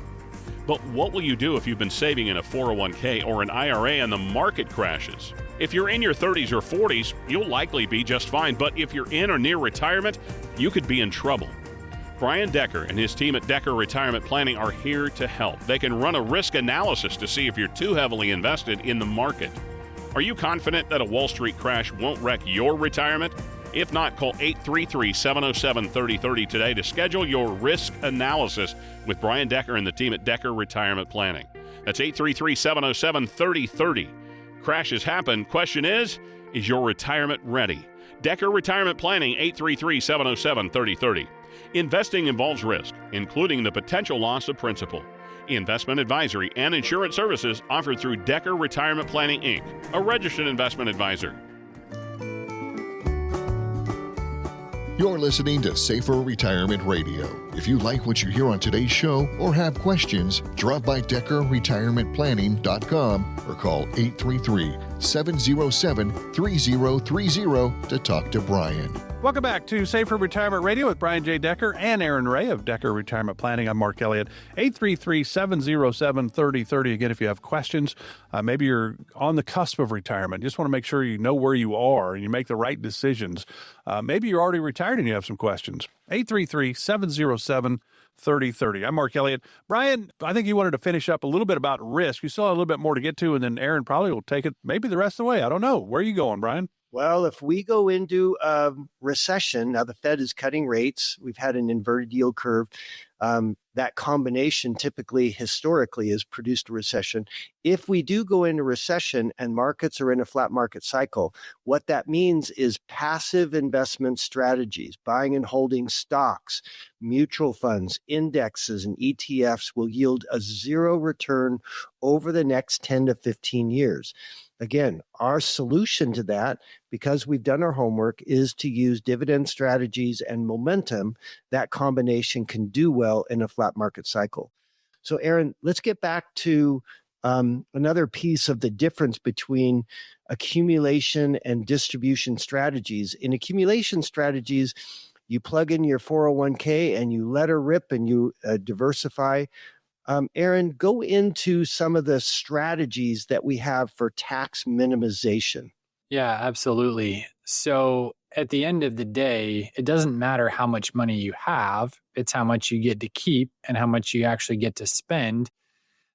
But what will you do if you've been saving in a 401k or an IRA and the market crashes? If you're in your 30s or 40s, you'll likely be just fine. But if you're in or near retirement, you could be in trouble. Brian Decker and his team at Decker Retirement Planning are here to help. They can run a risk analysis to see if you're too heavily invested in the market. Are you confident that a Wall Street crash won't wreck your retirement? If not, call 833-707-3030 today to schedule your risk analysis with Brian Decker and the team at Decker Retirement Planning. That's 833-707-3030. Crashes happen. Question is your retirement ready? Decker Retirement Planning, 833-707-3030. Investing involves risk, including the potential loss of principal. Investment advisory and insurance services offered through Decker Retirement Planning, Inc., a registered investment advisor. You're listening to Safer Retirement Radio. If you like what you hear on today's show or have questions, drop by DeckerRetirementPlanning.com or call 833-707-3030 to talk to Brian. Welcome back to Safer Retirement Radio with Brian J. Decker and Arrin Wray of Decker Retirement Planning. I'm Mark Elliott. 833-707-3030. Again, if you have questions, maybe you're on the cusp of retirement. Just want to make sure you know where you are and you make the right decisions. Maybe you're already retired and you have some questions. 833-707-3030. I'm Mark Elliott. Brian, I think you wanted to finish up a little bit about risk. You still have a little bit more to get to, and then Arrin probably will take it maybe the rest of the way. I don't know. Where are you going, Brian? Well, if we go into a recession, now the Fed is cutting rates. We've had an inverted yield curve. That combination typically, historically, has produced a recession. If we do go into recession and markets are in a flat market cycle, what that means is passive investment strategies, buying and holding stocks, mutual funds, indexes, and ETFs will yield a zero return over the next 10 to 15 years. Again, our solution to that, because we've done our homework, is to use dividend strategies and momentum. That combination can do well in a flat market cycle. So, Arrin, let's get back to another piece of the difference between accumulation and distribution strategies. In accumulation strategies, you plug in your 401k and you let her rip and you diversify. Arrin, go into some of the strategies that we have for tax minimization. Yeah, absolutely. So at the end of the day, it doesn't matter how much money you have, it's how much you get to keep and how much you actually get to spend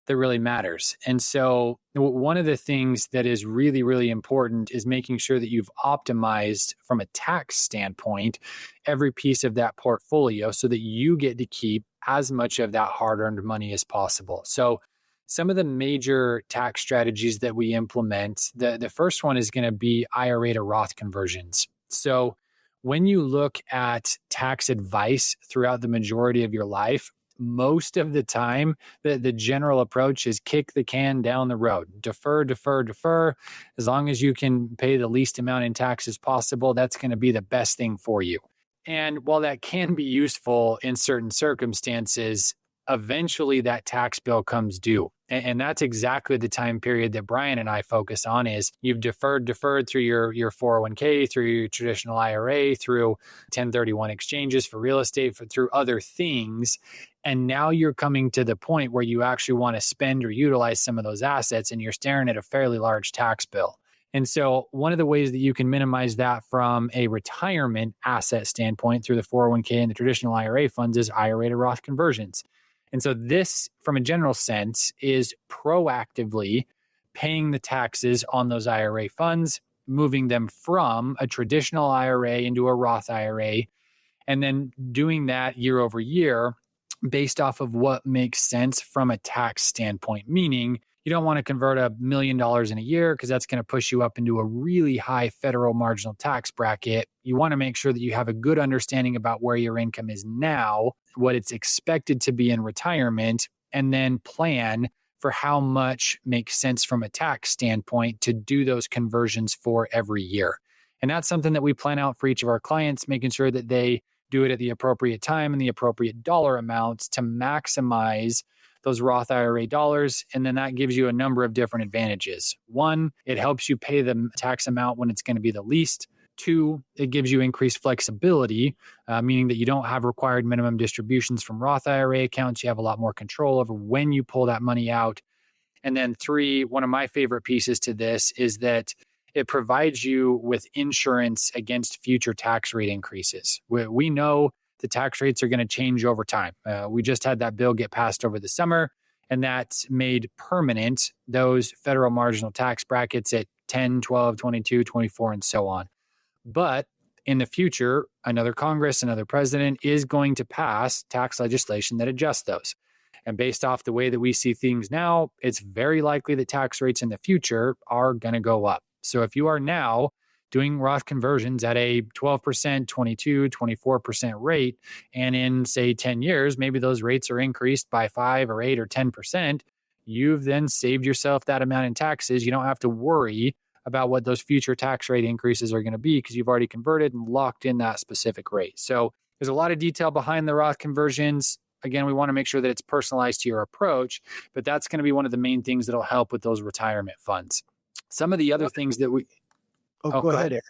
that really matters. And so one of the things that is really, really important is making sure that you've optimized from a tax standpoint every piece of that portfolio so that you get to keep as much of that hard-earned money as possible. So some of the major tax strategies that we implement, the first one is going to be IRA to Roth conversions. So when you look at tax advice throughout the majority of your life, most of the time, the general approach is kick the can down the road. Defer, defer, defer. As long as you can pay the least amount in taxes possible, that's going to be the best thing for you. And while that can be useful in certain circumstances, eventually that tax bill comes due. And that's exactly the time period that Brian and I focus on is you've deferred through your 401k, through your traditional IRA, through 1031 exchanges for real estate, through other things. And now you're coming to the point where you actually want to spend or utilize some of those assets and you're staring at a fairly large tax bill. And so one of the ways that you can minimize that from a retirement asset standpoint through the 401k and the traditional IRA funds is IRA to Roth conversions. And so this, from a general sense, is proactively paying the taxes on those IRA funds, moving them from a traditional IRA into a Roth IRA, and then doing that year over year based off of what makes sense from a tax standpoint, meaning you don't want to convert $1 million in a year because that's going to push you up into a really high federal marginal tax bracket. You want to make sure that you have a good understanding about where your income is now, what it's expected to be in retirement, and then plan for how much makes sense from a tax standpoint to do those conversions for every year. And that's something that we plan out for each of our clients, making sure that they do it at the appropriate time and the appropriate dollar amounts to maximize those Roth IRA dollars. And then that gives you a number of different advantages. One, it helps you pay the tax amount when it's going to be the least. Two, it gives you increased flexibility, meaning that you don't have required minimum distributions from Roth IRA accounts. You have a lot more control over when you pull that money out. And then three, one of my favorite pieces to this is that it provides you with insurance against future tax rate increases. We know the tax rates are going to change over time. We just had that bill get passed over the summer, and that made permanent those federal marginal tax brackets at 10, 12, 22, 24, and so on. But in the future, another Congress, another president is going to pass tax legislation that adjusts those. And based off the way that we see things now, it's very likely that tax rates in the future are going to go up. So if you are now doing Roth conversions at a 12%, 22, 24% rate, and in, say, 10 years, maybe those rates are increased by 5 or 8 or 10%, you've then saved yourself that amount in taxes. You don't have to worry about what those future tax rate increases are going to be because you've already converted and locked in that specific rate. So there's a lot of detail behind the Roth conversions. Again, we want to make sure that it's personalized to your approach, but that's going to be one of the main things that'll help with those retirement funds. Some of the other things that we... Go ahead, Arrin.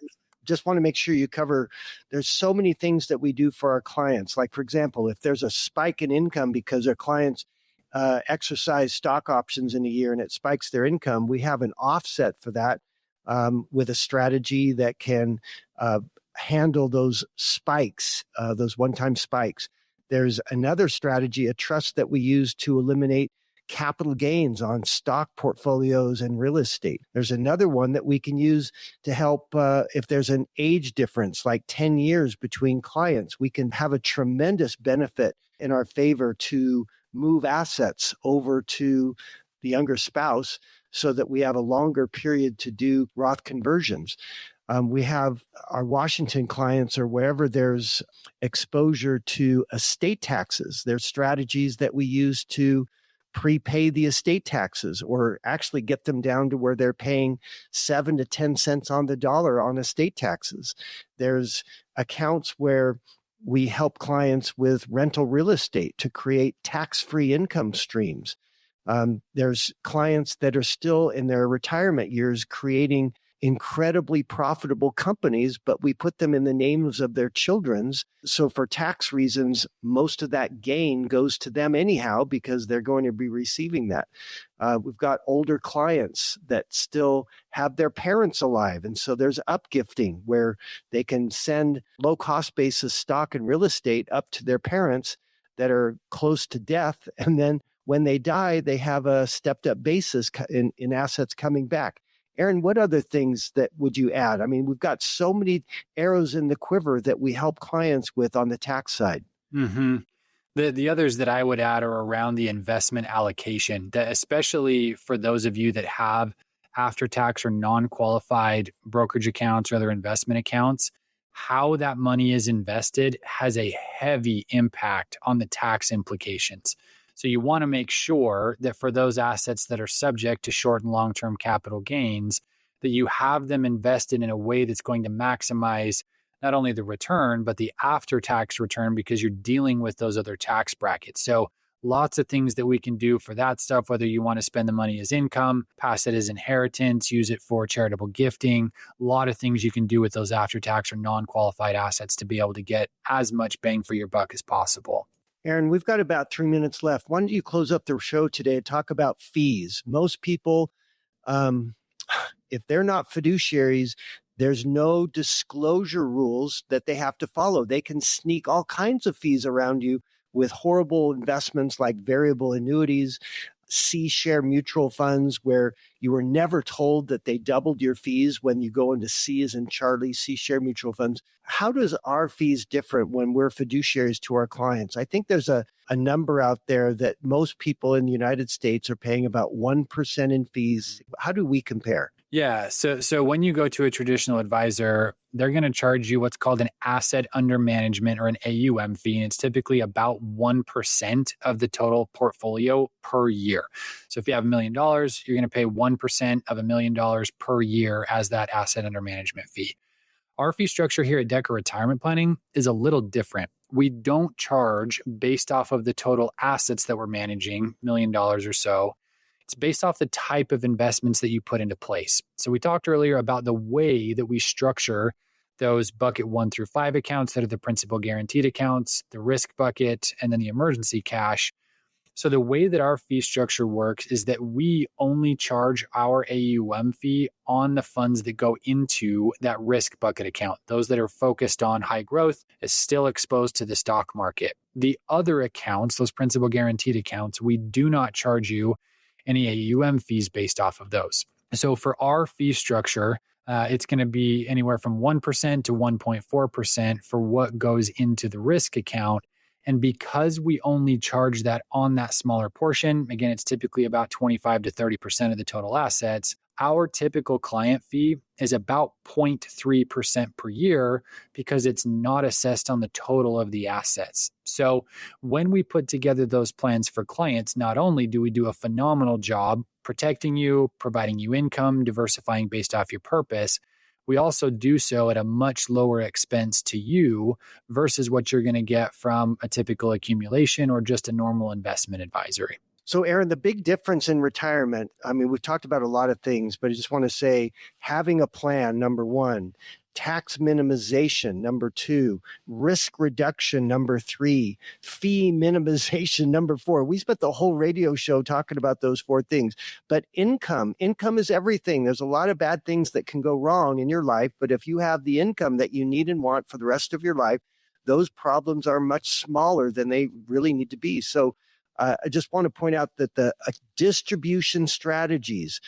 Just want to make sure you cover, there's so many things that we do for our clients. Like, for example, if there's a spike in income because our clients exercise stock options in a year and it spikes their income, we have an offset for that with a strategy that can handle those spikes, those one-time spikes. There's another strategy, a trust that we use to eliminate capital gains on stock portfolios and real estate. There's another one that we can use to help if there's an age difference, like 10 years between clients. We can have a tremendous benefit in our favor to move assets over to the younger spouse so that we have a longer period to do Roth conversions. We have our Washington clients or wherever there's exposure to estate taxes. There's strategies that we use to prepay the estate taxes or actually get them down to where they're paying 7 to 10 cents on the dollar on estate taxes. There's accounts where we help clients with rental real estate to create tax-free income streams. There's clients that are still in their retirement years creating incredibly profitable companies, but we put them in the names of their children's. So for tax reasons, most of that gain goes to them anyhow, because they're going to be receiving that. We've got older clients that still have their parents alive. And so there's upgifting where they can send low cost basis stock and real estate up to their parents that are close to death. And then when they die, they have a stepped up basis in assets coming back. Arrin, what other things that would you add? I mean, we've got so many arrows in the quiver that we help clients with on the tax side. Mm-hmm. The others that I would add are around the investment allocation, that especially for those of you that have after-tax or non-qualified brokerage accounts or other investment accounts, how that money is invested has a heavy impact on the tax implications. So you want to make sure that for those assets that are subject to short and long-term capital gains, that you have them invested in a way that's going to maximize not only the return, but the after-tax return, because you're dealing with those other tax brackets. So lots of things that we can do for that stuff, whether you want to spend the money as income, pass it as inheritance, use it for charitable gifting, a lot of things you can do with those after-tax or non-qualified assets to be able to get as much bang for your buck as possible. Arrin, we've got about 3 minutes left. Why don't you close up the show today and talk about fees? Most people, if they're not fiduciaries, there's no disclosure rules that they have to follow. They can sneak all kinds of fees around you with horrible investments like variable annuities, C-share mutual funds, where you were never told that they doubled your fees when you go into C as in Charlie, C-share mutual funds. How does our fees differ when we're fiduciaries to our clients? I think there's a number out there that most people in the United States are paying about 1% in fees. How do we compare? Yeah. So when you go to a traditional advisor, they're going to charge you what's called an asset under management or an AUM fee. And it's typically about 1% of the total portfolio per year. So if you have $1 million, you're going to pay 1% of $1 million per year as that asset under management fee. Our fee structure here at Decker Retirement Planning is a little different. We don't charge based off of the total assets that we're managing, $1 million or so. It's based off the type of investments that you put into place. So we talked earlier about the way that we structure those bucket 1 through 5 accounts that are the principal guaranteed accounts, the risk bucket, and then the emergency cash. So the way that our fee structure works is that we only charge our AUM fee on the funds that go into that risk bucket account. Those that are focused on high growth is still exposed to the stock market. The other accounts, those principal guaranteed accounts, we do not charge you any AUM fees based off of those. So for our fee structure, it's going to be anywhere from 1% to 1.4% for what goes into the risk account. And because we only charge that on that smaller portion, again, it's typically about 25 to 30% of the total assets, our typical client fee is about 0.3% per year because it's not assessed on the total of the assets. So when we put together those plans for clients, not only do we do a phenomenal job protecting you, providing you income, diversifying based off your purpose, we also do so at a much lower expense to you versus what you're going to get from a typical accumulation or just a normal investment advisory. So, Arrin, the big difference in retirement, I mean, we've talked about a lot of things, but I just want to say having a plan, number one, tax minimization, number two, risk reduction, number three, fee minimization, number four. We spent the whole radio show talking about those four things. But income is everything. There's a lot of bad things that can go wrong in your life, but if you have the income that you need and want for the rest of your life, those problems are much smaller than they really need to be. So I just want to point out that the distribution strategies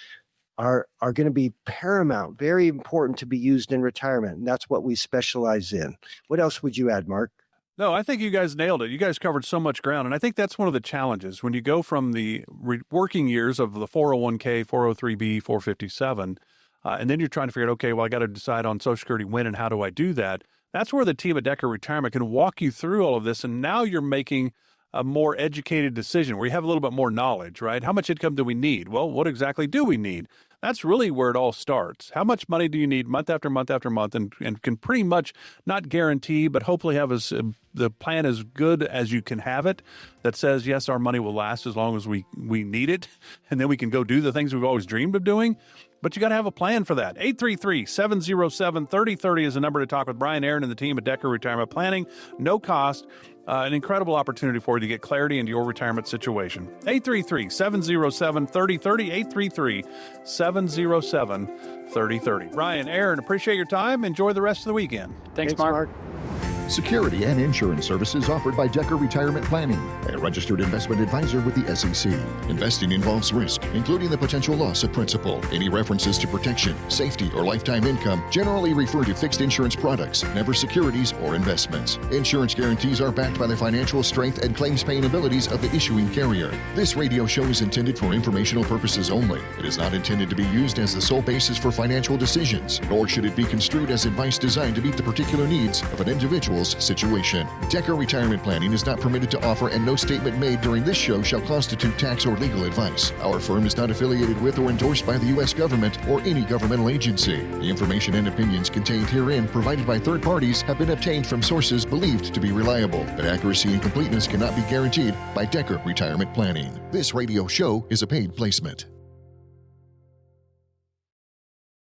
are going to be paramount, very important to be used in retirement. And that's what we specialize in. What else would you add, Mark? No, I think you guys nailed it. You guys covered so much ground. And I think that's one of the challenges when you go from the working years of the 401k, 403b, 457, and then you're trying to figure out, okay, well, I got to decide on Social Security when and how do I do that? That's where the team at Decker Retirement can walk you through all of this. And now you're making a more educated decision where you have a little bit more knowledge, right? How much income do we need? Well, what exactly do we need? That's really where it all starts. How much money do you need month after month after month, and can pretty much not guarantee, but hopefully have the plan as good as you can have it that says, yes, our money will last as long as we need it, and then we can go do the things we've always dreamed of doing. But you got to have a plan for that. 833-707-3030 is the number to talk with Brian Arrin and the team at Decker Retirement Planning. No cost. An incredible opportunity for you to get clarity into your retirement situation. 833-707-3030, 833-707-3030. Brian, Arrin, appreciate your time. Enjoy the rest of the weekend. Thanks, Mark. Security and insurance services offered by Decker Retirement Planning, a registered investment advisor with the SEC. Investing involves risk, including the potential loss of principal. Any references to protection, safety, or lifetime income generally refer to fixed insurance products, never securities or investments. Insurance guarantees are backed by the financial strength and claims-paying abilities of the issuing carrier. This radio show is intended for informational purposes only. It is not intended to be used as the sole basis for financial decisions, nor should it be construed as advice designed to meet the particular needs of an individual situation. Decker Retirement Planning is not permitted to offer, and no statement made during this show shall constitute tax or legal advice. Our firm is not affiliated with or endorsed by the U.S. government or any governmental agency. The information and opinions contained herein, provided by third parties, have been obtained from sources believed to be reliable, but accuracy and completeness cannot be guaranteed by Decker Retirement Planning. This radio show is a paid placement.